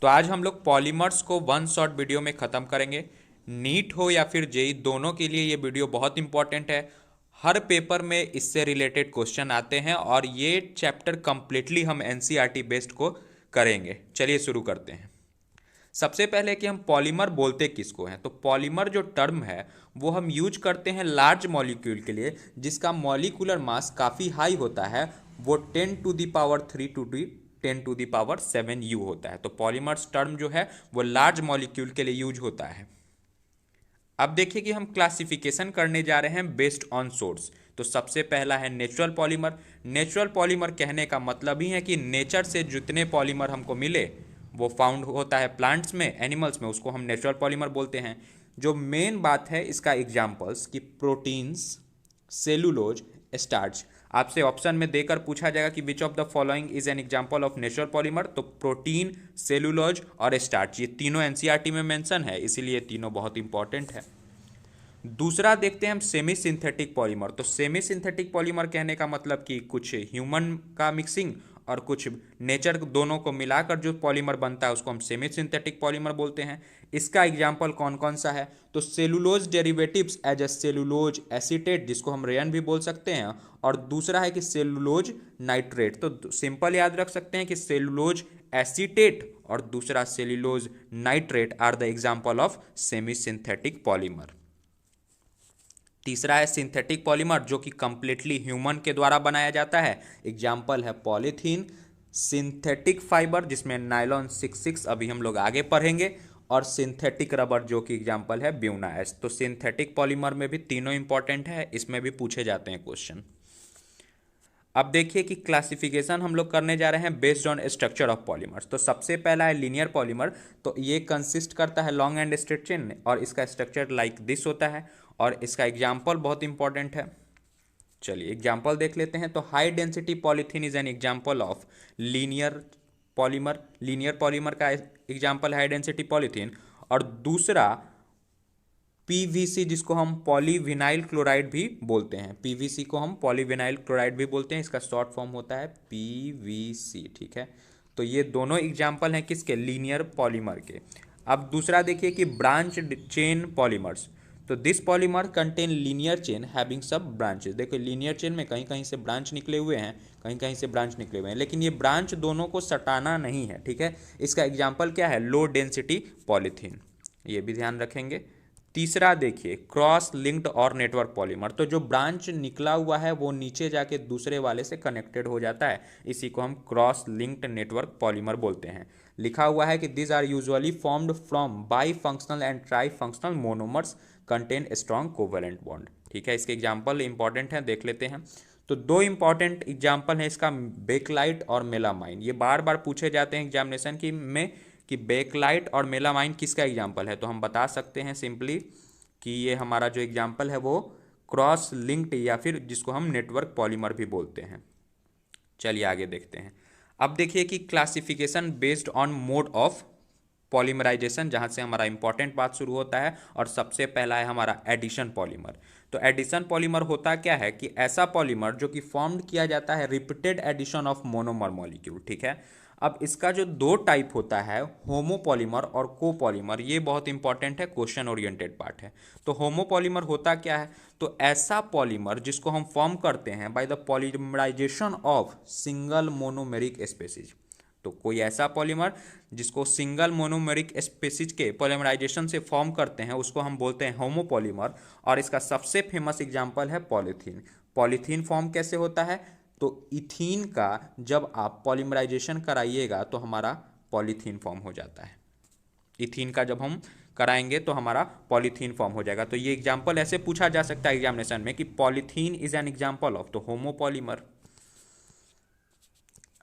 तो आज हम लोग पॉलीमर्स को वन शॉट वीडियो में ख़त्म करेंगे। नीट हो या फिर जेई, दोनों के लिए ये वीडियो बहुत इंपॉर्टेंट है। हर पेपर में इससे रिलेटेड क्वेश्चन आते हैं और ये चैप्टर कंप्लीटली हम एनसीईआरटी बेस्ड को करेंगे। चलिए शुरू करते हैं। सबसे पहले कि हम पॉलीमर बोलते किसको हैं, तो पॉलीमर जो टर्म है वो हम यूज करते हैं लार्ज मॉलिक्यूल के लिए जिसका मॉलिक्यूलर मास काफ़ी हाई होता है। वो 10⁻³ टू 10⁻⁷U होता है। तो पॉलीमर्स टर्म जो है वो लार्ज मॉलिक्यूल के लिए यूज होता है। अब देखिए कि हम क्लासिफिकेशन करने जा रहे हैं बेस्ड ऑन सोर्स। तो सबसे पहला है नेचुरल पॉलीमर। नेचुरल पॉलीमर कहने का मतलब ही है कि नेचर से जितने पॉलीमर हमको मिले वो फाउंड होता है प्लांट्स में, एनिमल्स में, उसको हम नेचुरल पॉलीमर बोलते हैं। जो मेन बात है इसका एग्जांपल्स कि प्रोटीन्स, सेलुलोज, स्टार्च। आपसे ऑप्शन में देकर पूछा जाएगा कि which of the following is an example of natural polymer, तो प्रोटीन, सेलुलोज और स्टार्च ये तीनों एनसीईआरटी में मेंशन है, इसीलिए ये तीनों बहुत इंपॉर्टेंट है। दूसरा देखते हैं हम सेमी सिंथेटिक पॉलीमर। तो सेमी सिंथेटिक पॉलीमर कहने का मतलब कि कुछ ह्यूमन का मिक्सिंग और कुछ नेचर, दोनों को मिलाकर जो पॉलीमर बनता है उसको हम सेमी सिंथेटिक पॉलीमर बोलते हैं। इसका एग्जांपल कौन कौन सा है, तो cellulose derivatives as a cellulose acetate, जिसको हम रेयन भी बोल सकते हैं, और दूसरा है कि सेलुलोज नाइट्रेट। तो सिंपल याद रख सकते हैं कि सेलुलोज एसीटेट और दूसरा cellulose nitrate are the example of semi synthetic polymer. तीसरा है सिंथेटिक पॉलीमर जो कि कंप्लीटली ह्यूमन के द्वारा बनाया जाता है। एग्जाम्पल है पॉलीथीन, सिंथेटिक फाइबर जिसमें नायलॉन 66 अभी हम लोग आगे पढ़ेंगे, और सिंथेटिक रबर जो कि एग्जाम्पल है ब्यूना एस। तो सिंथेटिक पॉलीमर में भी तीनों इंपॉर्टेंट है, इसमें भी पूछे जाते हैं क्वेश्चन। अब देखिए कि क्लासिफिकेशन हम लोग करने जा रहे हैं based on structure of polymers. तो सबसे पहला है लीनियर पॉलीमर। तो ये कंसिस्ट करता है लॉन्ग एंड स्ट्रेट चेन और इसका स्ट्रक्चर लाइक दिस होता है, और इसका एग्जाम्पल बहुत इंपॉर्टेंट है। चलिए एग्जाम्पल देख लेते हैं। तो high density polythene is an example of linear polymer. Linear polymer का एग्जाम्पल हाई डेंसिटी पॉलीथीन। और दूसरा पीवीसी, जिसको हम पॉलीविनाइल क्लोराइड भी बोलते हैं। पीवीसी को हम पॉलीविनाइल क्लोराइड भी बोलते हैं, इसका शॉर्ट फॉर्म होता है पीवीसी। ठीक है, तो ये दोनों एग्जाम्पल हैं किसके, लीनियर पॉलीमर के। अब दूसरा देखिए कि ब्रांच चेन पॉलीमर्स। तो this polymer contain linear chain having सब ब्रांचेस। देखो लीनियर चेन में कहीं कहीं से ब्रांच निकले हुए हैं, कहीं कहीं से ब्रांच निकले हुए हैं, लेकिन ये ब्रांच दोनों को सटाना नहीं है। ठीक है, इसका एग्जाम्पल क्या है, लो डेंसिटी पॉलीथीन, ये भी ध्यान रखेंगे। तीसरा देखिए क्रॉस लिंक्ड और नेटवर्क पॉलीमर। तो जो ब्रांच निकला हुआ है वो नीचे जाके दूसरे वाले से कनेक्टेड हो जाता है, इसी को हम क्रॉस लिंक्ड नेटवर्क पॉलीमर बोलते हैं। लिखा हुआ है कि this are usually formed from bifunctional and trifunctional monomers contain strong covalent bond. ठीक है, इसके एग्जाम्पल इंपॉर्टेंट हैं, देख लेते हैं। तो दो इंपॉर्टेंट एग्जाम्पल है इसका, बेकलाइट और मेलामाइन। ये बार बार पूछे जाते हैं एग्जामिनेशन की में कि बेकलाइट और मेलामाइन किसका एग्जाम्पल है। तो हम बता सकते हैं सिंपली कि ये हमारा जो एग्जाम्पल है वो क्रॉस लिंक्ड या फिर जिसको हम नेटवर्क पॉलीमर भी बोलते हैं। चलिए आगे देखते हैं। अब देखिए कि classification based on mode of polymerisation, जहाँ से हमारा इंपॉर्टेंट बात शुरू होता है, और सबसे पहला है हमारा एडिशन पॉलीमर। तो एडिशन पॉलीमर होता क्या है कि ऐसा पॉलीमर जो कि फॉर्म्ड किया जाता है repeated addition of monomer molecule. ठीक है, अब इसका जो दो टाइप होता है, होमोपॉलीमर और कोपॉलीमर, ये बहुत इंपॉर्टेंट है, क्वेश्चन ओरिएंटेड पार्ट है। तो होमोपॉलीमर होता क्या है, तो ऐसा पॉलीमर जिसको हम फॉर्म करते हैं by the polymerisation of single monomeric species. तो कोई ऐसा पॉलीमर जिसको सिंगल मोनोमेरिक स्पेसीज के पॉलीमराइजेशन से फॉर्म करते हैं उसको हम बोलते हैं होमोपॉलीमर। और इसका सबसे फेमस एग्जांपल है पॉलीथीन। पॉलीथीन फॉर्म कैसे होता है, तो इथीन का जब आप पॉलीमराइजेशन कराइएगा तो हमारा पॉलीथीन फॉर्म हो जाता है। इथीन का जब हम कराएंगे तो हमारा पॉलीथीन फॉर्म हो जाएगा। तो ये एग्जांपल ऐसे पूछा जा सकता है एग्जामिनेशन में कि polythene is an example of, तो होमोपॉलीमर।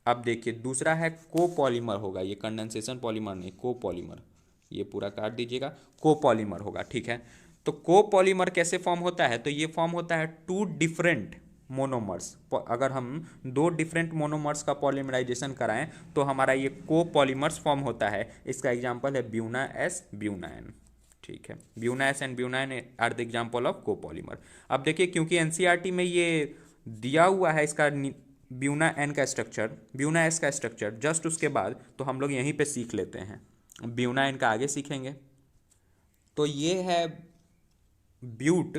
अब देखिए दूसरा है कोपॉलीमर होगा, ये कंडेंसेशन पॉलीमर नहीं, कोपॉलीमर, ये पूरा काट दीजिएगा, कोपॉलीमर होगा। ठीक है, तो कोपॉलीमर कैसे फॉर्म होता है, तो ये फॉर्म होता है टू डिफरेंट मोनोमर्स। अगर हम दो डिफरेंट मोनोमर्स का पॉलीमराइजेशन कराएं तो हमारा ये कोपॉलीमर्स फॉर्म होता है। इसका एग्जांपल है ब्यूना एस, ब्यूना एन। ठीक है, Buna S and Buna N are the example of copolymer. अब देखिए क्योंकि एनसीईआरटी में ये दिया हुआ है, इसका ब्यूना एन का स्ट्रक्चर, ब्यूना एस का स्ट्रक्चर, जस्ट उसके बाद तो हम लोग यहीं पे सीख लेते हैं, ब्यूना एन का आगे सीखेंगे। तो ये है ब्यूट,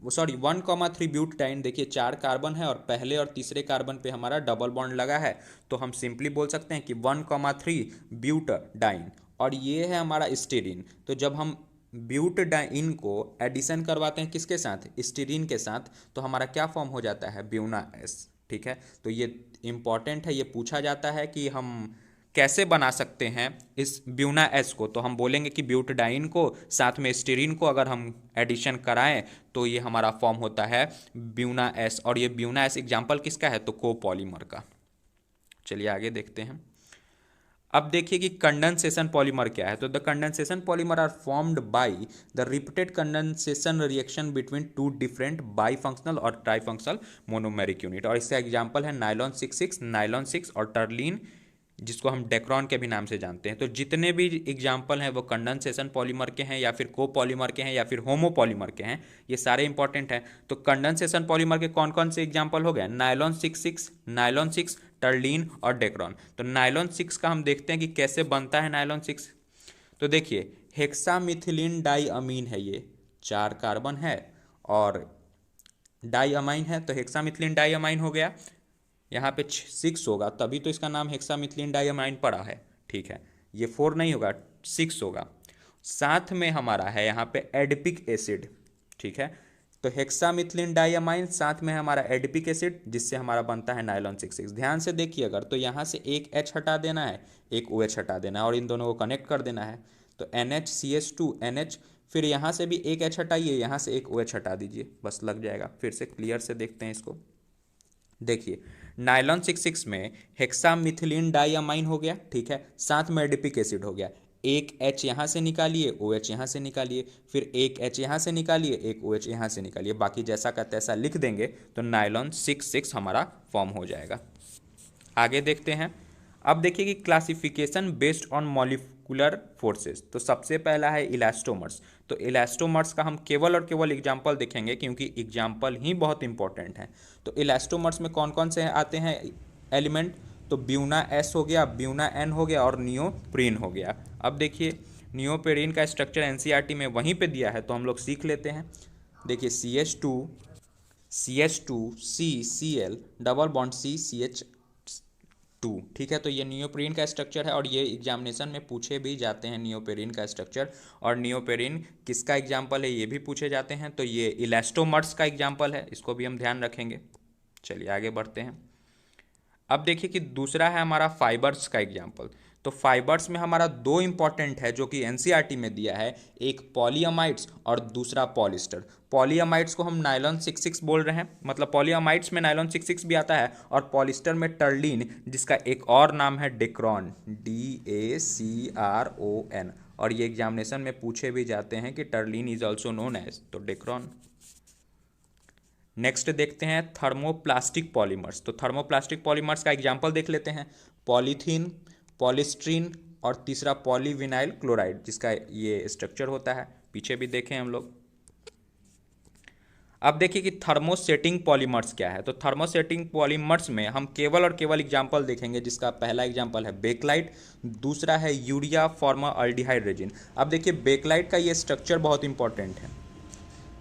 सॉरी 1,3 ब्यूटाडाइन। देखिए 4 कार्बन है और पहले और तीसरे कार्बन पे हमारा डबल बॉन्ड लगा है, तो हम सिंपली बोल सकते हैं कि 1,3 ब्यूटाडाइन। और ये है हमारा स्टीरीन। तो जब हम ब्यूटाडाइन को एडिशन करवाते हैं किसके साथ, स्टीरीन के साथ, तो हमारा क्या फॉर्म हो जाता है, ब्यूना एस। ठीक है, तो ये इंपॉर्टेंट है, ये पूछा जाता है कि हम कैसे बना सकते हैं इस ब्यूना एस को। तो हम बोलेंगे कि ब्यूटाडाइन को साथ में स्टीरीन को अगर हम एडिशन कराएं तो ये हमारा फॉर्म होता है ब्यूना एस। और ये ब्यूना एस एग्जाम्पल किसका है, तो कोपॉलीमर का। चलिए आगे देखते हैं। अब देखिए कि कंडेंसेशन पॉलीमर क्या है। तो the condensation polymer are formed by the repeated condensation reaction between two different bifunctional और ट्राईफंक्शनल मोनोमेरिक यूनिट। और इसका एग्जांपल है नायलॉन 6,6, नायलॉन 6 और टर्लीन, जिसको हम डेक्रोन के भी नाम से जानते हैं। तो जितने भी एग्जाम्पल हैं वो कंडेंसेशन पॉलीमर के हैं या फिर कोपॉलीमर के हैं या फिर होमोपॉलीमर के हैं, ये सारे इंपॉर्टेंट हैं। तो कंडेंसेशन पॉलीमर के कौन कौन से एग्जाम्पल हो गए, नायलॉन 6,6, नायलॉन 6, टर्लीन और डेक्रोन। तो नायलॉन 6 का हम देखते हैं कि कैसे बनता है नायलॉन 6। तो देखिए हेक्सामिथिलीन डाईअमीन है, ये 4 कार्बन है और डाईअमाइन है, तो हेक्सामिथिलीन डाईअमाइन हो गया। यहाँ पे 6 होगा तभी तो इसका नाम हेक्सामिथिलीन डाईअमाइन पड़ा है। ठीक है, ये 4 नहीं होगा, 6 होगा। साथ में हमारा है यहाँ पे एडिपिक एसिड। ठीक है, तो हेक्सामिथिलीन डाईअमाइन साथ में हमारा एडिपिक एसिड, जिससे हमारा बनता है नायलॉन 6,6। ध्यान से देखिए, अगर तो यहाँ से एक H हटा देना है, एक OH हटा देना है और इन दोनों को कनेक्ट कर देना है। तो NHCH2 NH, फिर यहाँ से भी एक H हटाइए, यहाँ से एक OH हटा दीजिए, बस लग जाएगा। फिर से क्लियर से देखते हैं इसको। देखिए नायलॉन 6,6 में हेक्सामिथिलीन डाईअमाइन हो गया, ठीक है, साथ में एडिपिक एसिड हो गया। एक H यहाँ से निकालिए, OH यहाँ से निकालिए, फिर एक H यहाँ से निकालिए, एक OH यहाँ से निकालिए, बाकी जैसा का तैसा लिख देंगे तो नायलॉन 6,6 हमारा फॉर्म हो जाएगा। आगे देखते हैं। अब देखिए कि classification based on molecular forces. तो सबसे पहला है इलास्टोमर्स। तो इलास्टोमर्स का हम केवल और केवल एग्जाम्पल देखेंगे क्योंकि एग्जाम्पल ही बहुत इंपॉर्टेंट है। तो इलास्टोमर्स में कौन कौन से आते हैं एलिमेंट, तो ब्यूना एस हो गया, ब्यूना एन हो गया और नियोप्रीन हो गया। अब देखिए नियोप्रीन का स्ट्रक्चर एनसीईआरटी में वहीं पे दिया है तो हम लोग सीख लेते हैं। देखिए CH2 CCl double bond CCH2। ठीक है, तो ये नियोप्रीन का स्ट्रक्चर है और ये एग्जामिनेशन में पूछे भी जाते हैं नियोप्रीन का स्ट्रक्चर। और नियोप्रीन किसका एग्जाम्पल है ये भी पूछे जाते हैं। तो ये इलास्टोमर्स का एग्जाम्पल है, इसको भी हम ध्यान रखेंगे। चलिए आगे बढ़ते हैं। अब देखिए कि दूसरा है हमारा फाइबर्स का एग्जाम्पल। तो फाइबर्स में हमारा 2 इंपॉर्टेंट है जो कि एनसीईआरटी में दिया है, एक पॉलीअमाइड्स और दूसरा पॉलिस्टर। पॉलीअमाइड्स को हम नायलॉन 6,6 बोल रहे हैं, मतलब पॉलीअमाइड्स में नायलॉन 6,6 भी आता है, और पॉलिस्टर में टर्लीन, जिसका एक और नाम है डेक्रोन, DACRON। और ये एग्जामिनेशन में पूछे भी जाते हैं कि टर्लीन इज ऑल्सो नोन एज, तो डेक्रोन। नेक्स्ट देखते हैं थर्मोप्लास्टिक पॉलीमर्स। तो थर्मोप्लास्टिक पॉलीमर्स का एग्जाम्पल देख लेते हैं, पॉलीथीन, पॉलीस्ट्रीन और तीसरा पॉलीविनाइल क्लोराइड, जिसका ये स्ट्रक्चर होता है, पीछे भी देखें हम लोग। अब देखिए कि थर्मोसेटिंग पॉलीमर्स क्या है। तो थर्मोसेटिंग पॉलीमर्स में हम केवल और केवल एग्जाम्पल देखेंगे, जिसका पहला एग्जाम्पल है बेकलाइट, दूसरा है यूरिया फॉर्माल्डिहाइड रेजिन। अब देखिए बेकलाइट का ये स्ट्रक्चर बहुत इंपॉर्टेंट है,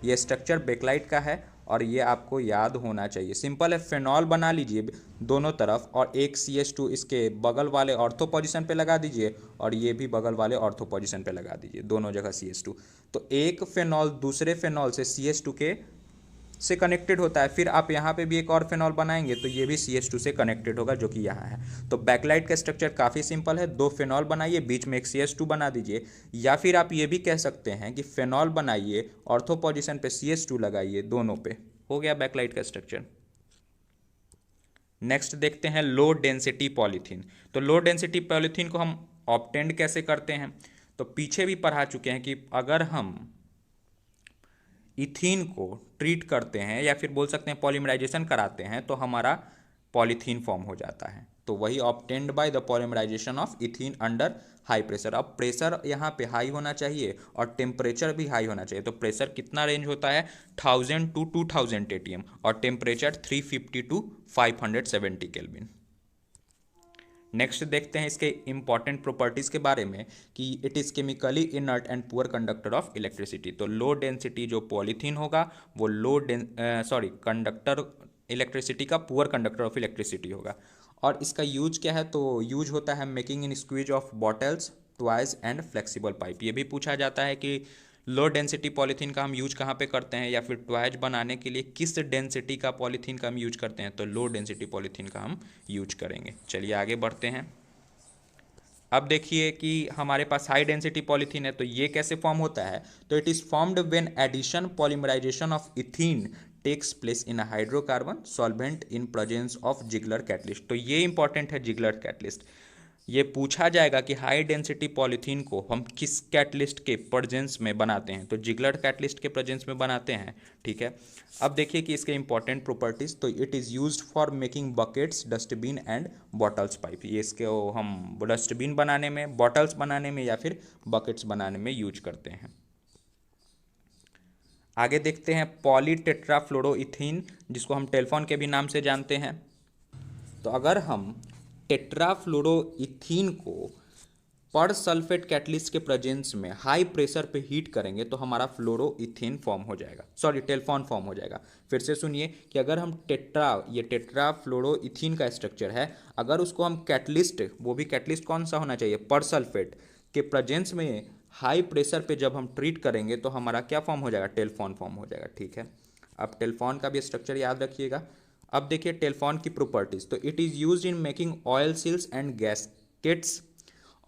ये स्ट्रक्चर बेकलाइट का है और ये आपको याद होना चाहिए। सिंपल है, फेनॉल बना लीजिए दोनों तरफ और एक CH2 इसके बगल वाले ऑर्थो पोजीशन पे लगा दीजिए और ये भी बगल वाले ऑर्थो पोजीशन पे लगा दीजिए, दोनों जगह CH2। तो एक फेनॉल दूसरे फेनॉल से CH2 के से कनेक्टेड होता है। फिर आप यहाँ पे भी एक और फेनॉल बनाएंगे तो ये भी CH2 से कनेक्टेड होगा, जो कि यहाँ है। तो बैकलाइट का स्ट्रक्चर काफ़ी सिंपल है, 2 फेनॉल बनाइए, बीच में एक CH2 बना दीजिए, या फिर आप ये भी कह सकते हैं कि फेनॉल बनाइए, ऑर्थो पोजीशन पे CH2 लगाइए, दोनों पे, हो गया बैकलाइट का स्ट्रक्चर। नेक्स्ट देखते हैं लो डेंसिटी पॉलीथीन। तो लो डेंसिटी पॉलीथीन को हम ऑब्टेंड कैसे करते हैं, तो पीछे भी पढ़ा चुके हैं कि अगर हम इथीन को ट्रीट करते हैं या फिर बोल सकते हैं पॉलीमराइजेशन कराते हैं तो हमारा पॉलीथीन फॉर्म हो जाता है। तो वही obtained by the polymerisation of ethene under high pressure. अब प्रेशर यहाँ पे हाई होना चाहिए और टेम्परेचर भी हाई होना चाहिए। तो प्रेशर कितना रेंज होता है 1000 टू 2000 atm और टेम्परेचर 350 टू 570 केल्विन। नेक्स्ट देखते हैं इसके इंपॉर्टेंट प्रॉपर्टीज के बारे में कि it is chemically inert and poor conductor of electricity. तो लो डेंसिटी जो पॉलीथीन होगा वो कंडक्टर इलेक्ट्रिसिटी का पुअर कंडक्टर ऑफ इलेक्ट्रिसिटी होगा। और इसका यूज क्या है, तो यूज होता है making in squeeze of bottles, toys and flexible pipe. ये भी पूछा जाता है कि लो डेंसिटी पॉलीथीन का हम यूज कहाँ पे करते हैं, या फिर टॉयज बनाने के लिए किस डेंसिटी का पॉलीथीन का हम यूज करते हैं, तो लो डेंसिटी पॉलीथीन का हम यूज करेंगे। चलिए आगे बढ़ते हैं। अब देखिए कि हमारे पास हाई डेंसिटी पॉलीथीन है, तो ये कैसे फॉर्म होता है, तो it is formed when addition polymerisation of ethene takes place in a hydrocarbon solvent in presence of Ziegler catalyst. तो ये इंपॉर्टेंट है जिगलर कैटलिस्ट। ये पूछा जाएगा कि हाई डेंसिटी पॉलीथीन को हम किस कैटलिस्ट के प्रेजेंस में बनाते हैं, तो जिगलर कैटलिस्ट के प्रेजेंस में बनाते हैं। ठीक है, अब देखिए कि इसके इंपॉर्टेंट प्रॉपर्टीज। तो it is used for making buckets, dustbin and bottles pipe. ये इसके हम डस्टबिन बनाने में, बॉटल्स बनाने में या फिर बकेट्स बनाने में यूज करते हैं। आगे देखते हैं पॉलीटेट्राफ्लोरोइथीन, जिसको हम टेलीफोन के भी नाम से जानते हैं। तो अगर हम टेट्राफ्लोरोइथीन को पर सल्फेट कैटलिस्ट के प्रेजेंस में हाई प्रेशर पे हीट करेंगे तो हमारा फ्लोरोइथीन फॉर्म हो जाएगा, टेल्फॉन फॉर्म हो जाएगा। फिर से सुनिए कि अगर हम ये टेट्राफ्लोरोइथीन का स्ट्रक्चर है, अगर उसको हम कैटलिस्ट, वो भी कैटलिस्ट कौन सा होना चाहिए, पर सल्फेट के प्रेजेंस में हाई प्रेशर पे जब हम ट्रीट करेंगे तो हमारा क्या फॉर्म हो जाएगा, टेल्फॉन फॉर्म हो जाएगा। ठीक है, अब टेल्फॉन का भी स्ट्रक्चर याद रखिएगा। अब देखिए टेल्फॉन की प्रॉपर्टीज। तो it is used in making oil seals and gaskets.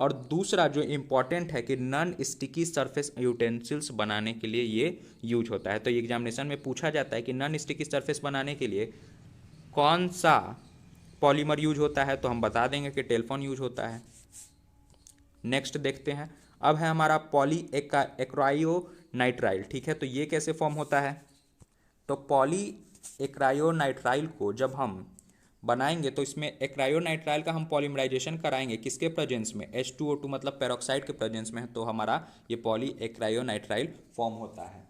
और दूसरा जो इंपॉर्टेंट है कि नॉन स्टिकी सरफेस यूटेंसिल्स बनाने के लिए ये यूज होता है। तो एग्जामिनेशन में पूछा जाता है कि नॉन स्टिकी सरफेस बनाने के लिए कौन सा पॉलीमर यूज होता है, तो हम बता देंगे कि टेल्फॉन यूज होता है। नेक्स्ट देखते हैं, अब है हमारा पॉली एक्रायोनाइट्राइल। ठीक है, तो ये कैसे फॉर्म होता है, तो पॉली एक्रायोनाइट्राइल को जब हम बनाएंगे तो इसमें एक्रायोनाइट्राइल का हम पॉलीमराइजेशन कराएंगे किसके प्रेजेंस में, H2O2 मतलब पेरोक्साइड के प्रेजेंस में है, तो हमारा ये पॉली एक्रायोनाइट्राइल फॉर्म होता है।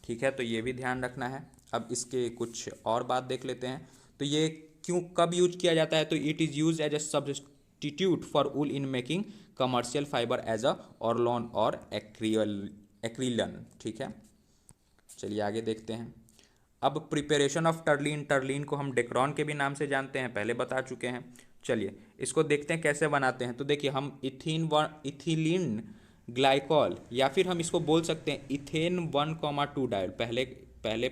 ठीक है, तो ये भी ध्यान रखना है। अब इसके कुछ और बात देख लेते हैं। तो ये क्यों कब यूज किया जाता है, तो it is use as a substitute for wool in making commercial fibre as a Orlon और एक्रिलन। ठीक है, चलिए आगे देखते हैं। अब प्रिपरेशन ऑफ टर्लीन, टर्लीन को हम डेक्रोन के भी नाम से जानते हैं, पहले बता चुके हैं। चलिए इसको देखते हैं कैसे बनाते हैं। तो देखिए हम इथिलीन ग्लाइकॉल, या फिर हम इसको बोल सकते हैं इथेन 1,2 डायल। पहले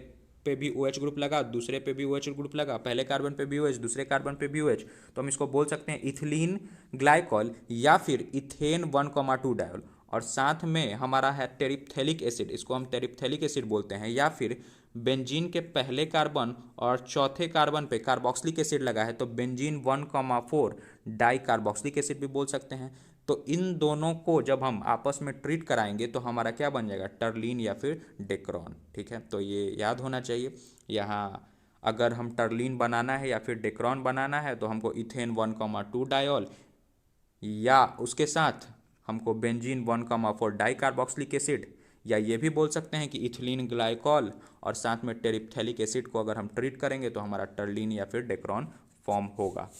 पे भी OH ग्रुप लगा, दूसरे पे भी OH ग्रुप लगा, पहले कार्बन पे भी OH, दूसरे कार्बन पे भी OH, तो हम इसको बोल सकते हैं इथिलीन ग्लाइकॉल या फिर इथेन 1,2 डायल। और साथ में हमारा है टेरिप्थेलिक एसिड, इसको हम टेरिप्थेलिक एसिड बोलते हैं, या फिर बेंजीन के पहले कार्बन और चौथे कार्बन पे कार्बोक्सिलिक एसिड लगा है तो बेंजीन 1,4 डाई कार्बोक्सिलिक एसिड भी बोल सकते हैं। तो इन दोनों को जब हम आपस में ट्रीट कराएंगे तो हमारा क्या बन जाएगा, टर्लीन या फिर डेक्रोन। ठीक है, तो ये याद होना चाहिए। यहाँ अगर हम टर्लीन बनाना है या फिर डेक्रोन बनाना है तो हमको इथेन 1,2 डायोल या उसके साथ हमको बेंजीन 1,4 डाई कार्बोक्सिलिक एसिड, या ये भी बोल सकते हैं कि इथिलीन ग्लाइकॉल और साथ में टेरिप्थेलिक एसिड को अगर हम ट्रीट करेंगे तो हमारा टर्लीन या फिर डेक्रोन फॉर्म होगा।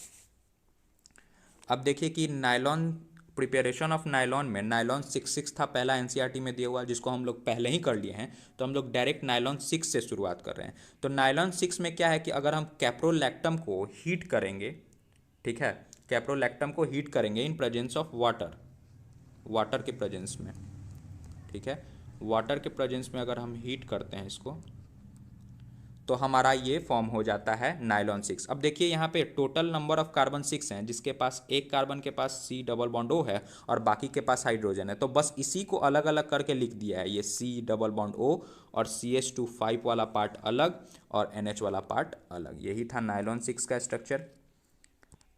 अब देखिए कि नायलॉन, प्रिपरेशन ऑफ नायलॉन में नायलॉन 6 था पहला NCERT में दिया हुआ, जिसको हम लोग पहले ही कर लिए हैं, तो हम लोग डायरेक्ट नायलॉन 6 से शुरुआत कर रहे हैं। तो नायलॉन 6 में क्या है कि अगर हम कैप्रोलैक्टम को हीट करेंगे, ठीक है, कैप्रोलैक्टम को हीट करेंगे इन प्रेजेंस ऑफ वाटर के प्रेजेंस में। ठीक है, वाटर के प्रेजेंस में अगर हम हीट करते हैं इसको तो हमारा ये फॉर्म हो जाता है नायलॉन 6। अब देखिए यहाँ पे टोटल नंबर ऑफ कार्बन 6 हैं, जिसके पास एक कार्बन के पास C डबल बॉन्ड O है और बाकी के पास हाइड्रोजन है। तो बस इसी को अलग अलग करके लिख दिया है, ये C डबल बॉन्ड O और CH2 वाला पार्ट अलग और NH वाला पार्ट अलग। यही था नायलॉन 6 का स्ट्रक्चर।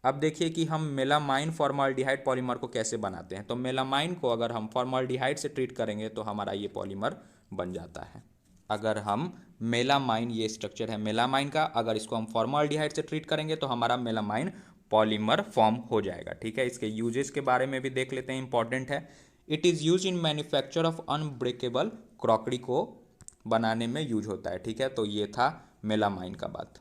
अब देखिए कि हम मेलामाइन फॉर्मल्डिहाइड पॉलीमर को कैसे बनाते हैं। तो मेलामाइन को अगर हम फॉर्मल्डिहाइड से ट्रीट करेंगे तो हमारा ये पॉलीमर बन जाता है। अगर हम मेलामाइन, ये स्ट्रक्चर है मेलामाइन का, अगर इसको हम फॉर्मल्डिहाइड से ट्रीट करेंगे तो हमारा मेलामाइन पॉलीमर फॉर्म हो जाएगा। ठीक है, इसके यूजेस के बारे में भी देख लेते हैं, इंपॉर्टेंट है। It is use in manufacture of unbreakable crockery को बनाने में यूज होता है। ठीक है, तो ये था मेलामाइन का बात।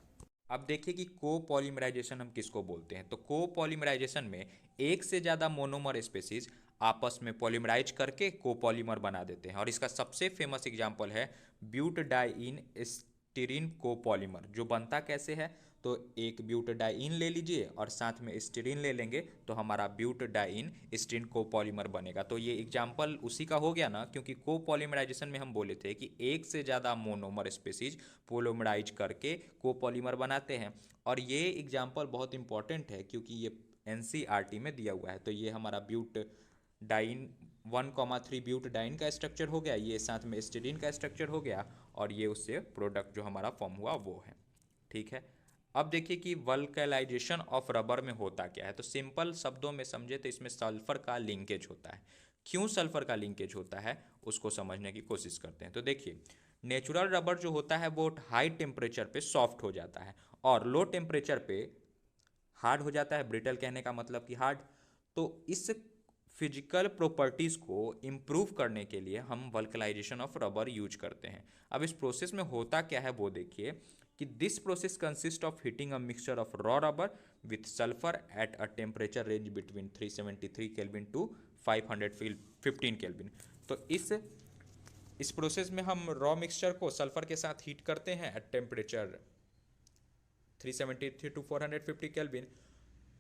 अब देखिए कि कोपॉलीमराइजेशन हम किसको बोलते हैं। तो कोपॉलीमराइजेशन में एक से ज़्यादा मोनोमर स्पेसीज आपस में पॉलीमराइज करके कोपॉलीमर बना देते हैं, और इसका सबसे फेमस एग्जांपल है ब्यूटाडाइन स्टीरीन कोपॉलीमर। जो बनता कैसे है, तो एक ब्यूटाडाइन ले लीजिए और साथ में स्टीरीन ले लेंगे तो हमारा ब्यूटाडाइन स्टीरीन कोपॉलीमर बनेगा। तो ये एग्जांपल उसी का हो गया ना, क्योंकि कोपॉलीमराइजेशन में हम बोले थे कि एक से ज़्यादा मोनोमर स्पेसीज पोलोमराइज करके कोपॉलीमर बनाते हैं। और ये एग्जांपल बहुत इंपॉर्टेंट है क्योंकि ये एनसीईआरटी में दिया हुआ है। तो ये हमारा ब्यूटाडाइन 1,3 ब्यूटाडाइन का स्ट्रक्चर हो गया, ये साथ में स्टीरीन का स्ट्रक्चर हो गया, और ये उससे प्रोडक्ट जो हमारा फॉर्म हुआ वो है। ठीक है, अब देखिए कि वल्कलाइजेशन ऑफ रबर में होता क्या है। तो सिंपल शब्दों में समझे तो इसमें सल्फर का लिंकेज होता है। क्यों सल्फर का लिंकेज होता है उसको समझने की कोशिश करते हैं। तो देखिए, नेचुरल रबर जो होता है वो हाई टेम्परेचर पे सॉफ्ट हो जाता है और लो टेम्परेचर पे हार्ड हो जाता है। ब्रिटल कहने का मतलब कि हार्ड। तो इस फिजिकल प्रॉपर्टीज़ को इम्प्रूव करने के लिए हम वल्कलाइजेशन ऑफ रबर यूज करते हैं। अब इस प्रोसेस में होता क्या है वो देखिए कि this process consist of heating a mixture of raw rubber with sulphur at a temperature range between 373 kelvin to 515 kelvin. तो इस प्रोसेस में हम रॉ मिक्सचर को सल्फर के साथ हीट करते हैं एट टेम्परेचर 373 टू 450 केल्विन।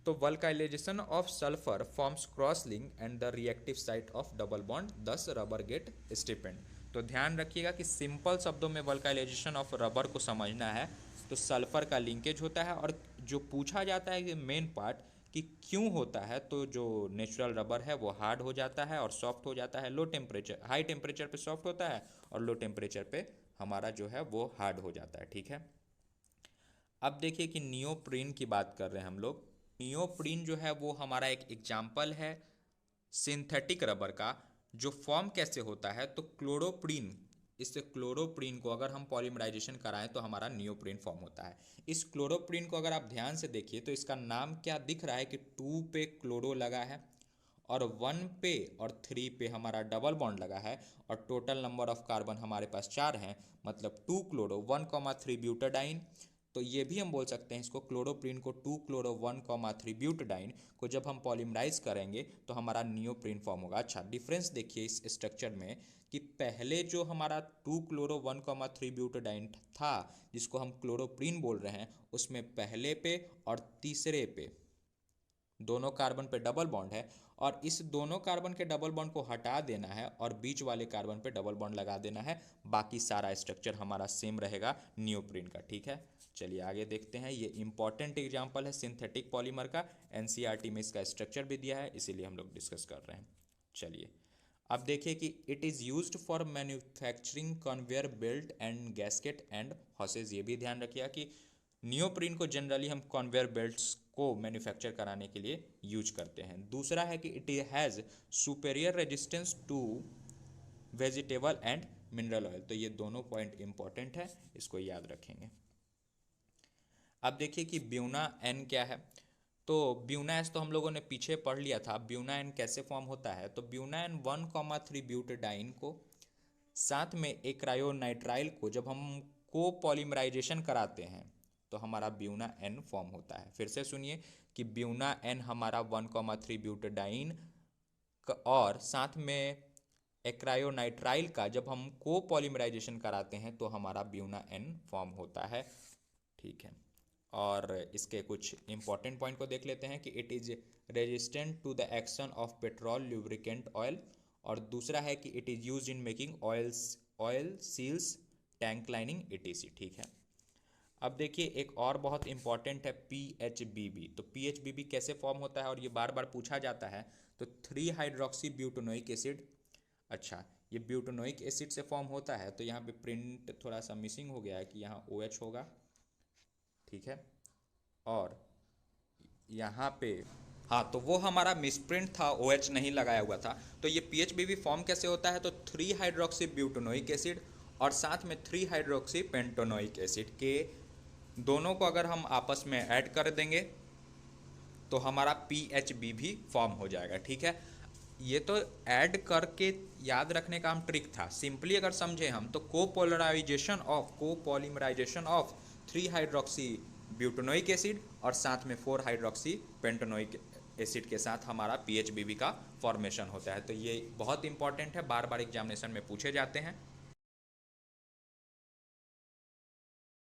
तो vulcanisation of sulphur forms cross link and the reactive site of double bond, thus rubber get stiffened. तो ध्यान रखिएगा कि सिंपल शब्दों में वल्कलाइजेशन ऑफ रबर को समझना है तो सल्फर का लिंकेज होता है। और जो पूछा जाता है कि मेन पार्ट कि क्यों होता है, तो जो नेचुरल रबर है वो हार्ड हो जाता है और सॉफ्ट हो जाता है लो टेम्परेचर, हाई टेम्परेचर पे सॉफ्ट होता है और लो टेम्परेचर पे हमारा जो है वो हार्ड हो जाता है। ठीक है, अब देखिए कि नियोप्रीन की बात कर रहे हैं हम लोग। नियोप्रीन जो है वो हमारा एक एग्जाम्पल है सिंथेटिक रबर का। जो फॉर्म कैसे होता है, तो क्लोरोप्रीन, इस क्लोरोप्रीन को अगर हम पॉलीमराइजेशन कराएं तो हमारा नियोप्रीन फॉर्म होता है। इस क्लोरोप्रीन को अगर आप ध्यान से देखिए तो इसका नाम क्या दिख रहा है कि 2 पे क्लोरो लगा है और 1 पे और 3 पे हमारा डबल बॉन्ड लगा है, और टोटल नंबर ऑफ कार्बन हमारे पास 4 हैं, मतलब 2 क्लोरो 1,3 ब्यूटाडाइन। तो ये भी हम बोल सकते हैं इसको क्लोरोप्रीन को 2 क्लोरो 1,3 ब्यूटाडाइन को जब हम पॉलीमराइज करेंगे तो हमारा नियोप्रीन फॉर्म होगा। अच्छा, डिफरेंस देखिए इस स्ट्रक्चर में कि पहले जो हमारा 2 क्लोरो 1,3 ब्यूटाडाइन था जिसको हम क्लोरोप्रीन बोल रहे हैं, उसमें पहले पे और तीसरे पे दोनों कार्बन पे डबल बॉन्ड है, और इस दोनों कार्बन के डबल बॉन्ड को हटा देना है और बीच वाले कार्बन पे डबल बॉन्ड लगा देना है। बाकी सारा स्ट्रक्चर हमारा सेम रहेगा नियोप्रीन का। ठीक है, चलिए आगे देखते हैं। ये इंपॉर्टेंट एग्जांपल है सिंथेटिक पॉलीमर का, एनसीईआरटी में इसका स्ट्रक्चर भी दिया है, इसीलिए हम लोग डिस्कस कर रहे हैं। चलिए अब देखिए कि it is used for manufacturing conveyor belt and gasket and horses. ये भी ध्यान रखिएगा कि नियोप्रीन को जनरली हम कन्वेयर बेल्ट्स को मैन्युफैक्चर कराने के लिए यूज करते हैं। दूसरा है कि it has superior resistance to vegetable and mineral oil. तो ये दोनों पॉइंट इंपॉर्टेंट है, इसको याद रखेंगे। अब देखिए कि ब्यूना एन क्या है। तो ब्यूना एस तो हम लोगों ने पीछे पढ़ लिया था। ब्यूना एन कैसे फॉर्म होता है, तो ब्यूना एन 1,3 ब्यूटाडाइन को साथ में एक्रायोनाइट्राइल को जब हम को पॉलीमराइजेशन कराते हैं तो हमारा ब्यूना एन फॉर्म होता है। फिर से सुनिए कि ब्यूना एन हमारा 1,3 ब्यूटाडाइन और साथ में एक्रायोनाइट्राइल का जब हम को पॉलीमराइजेशन कराते हैं तो हमारा ब्यूना एन फॉर्म होता है। ठीक है, और इसके कुछ इंपॉर्टेंट पॉइंट को देख लेते हैं कि it is resistant to the action of petrol lubricant oil, और दूसरा है कि it is use in making oil seals tank lining etc। ठीक है, अब देखिए एक और बहुत इंपॉर्टेंट है PHBB। तो PHBB कैसे फॉर्म होता है और ये बार बार पूछा जाता है। तो 3 हाइड्रोक्सी ब्यूटेनोइक एसिड। अच्छा, ये ब्यूटेनोइक एसिड से फॉर्म होता है, तो यहाँ पे प्रिंट थोड़ा सा मिसिंग हो गया है कि यहाँ OH होगा। ठीक है, और यहाँ पे हाँ, तो वो हमारा मिसप्रिंट था, OH नहीं लगाया हुआ था। तो ये PHBB फॉर्म कैसे होता है, तो 3 हाइड्रोक्सी ब्यूटेनोइक एसिड और साथ में 3 हाइड्रोक्सी पेंटोनोइक एसिड के दोनों को अगर हम आपस में ऐड कर देंगे तो हमारा PHB भी फॉर्म हो जाएगा। ठीक है, ये तो ऐड करके याद रखने का हम ट्रिक था। सिंपली अगर समझे हम तो कोपोलिमराइजेशन ऑफ 3 हाइड्रोक्सी ब्यूटेनोइक एसिड और साथ में 4 हाइड्रोक्सी पेंटेनोइक एसिड के साथ हमारा PHBB का फॉर्मेशन होता है। तो ये बहुत इंपॉर्टेंट है, बार बार एग्जामिनेशन में पूछे जाते हैं।